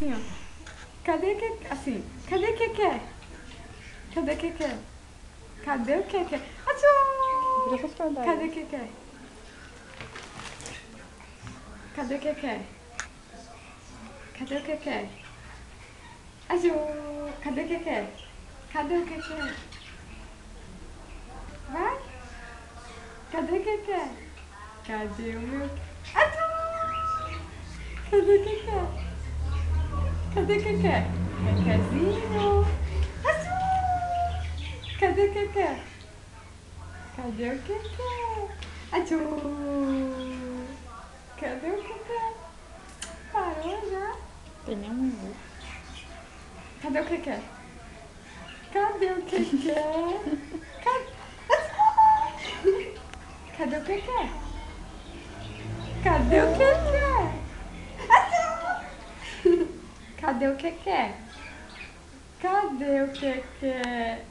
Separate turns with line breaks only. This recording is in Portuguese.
Assim, ó. Cadê que... Assim. Cadê que quer? Cadê que quer? Cadê o que quer? Achou! Cadê que quer? Cadê que quer? Cadê o que quer? Achou! Cadê que quer? Cadê o que quer? Vai! Cadê que quer? Cadê o meu... Achou! Cadê que quer? Cadê que quer? Quequezinho! Achou! Cadê que quer? Cadê o que quer? Achou! Cadê o que quer? Parou já?
Tem nenhum.
Cadê o que quer? Cadê o que quer? Cadê o que quer? Cadê o que quer? Cadê o que quer? Cadê o que quer?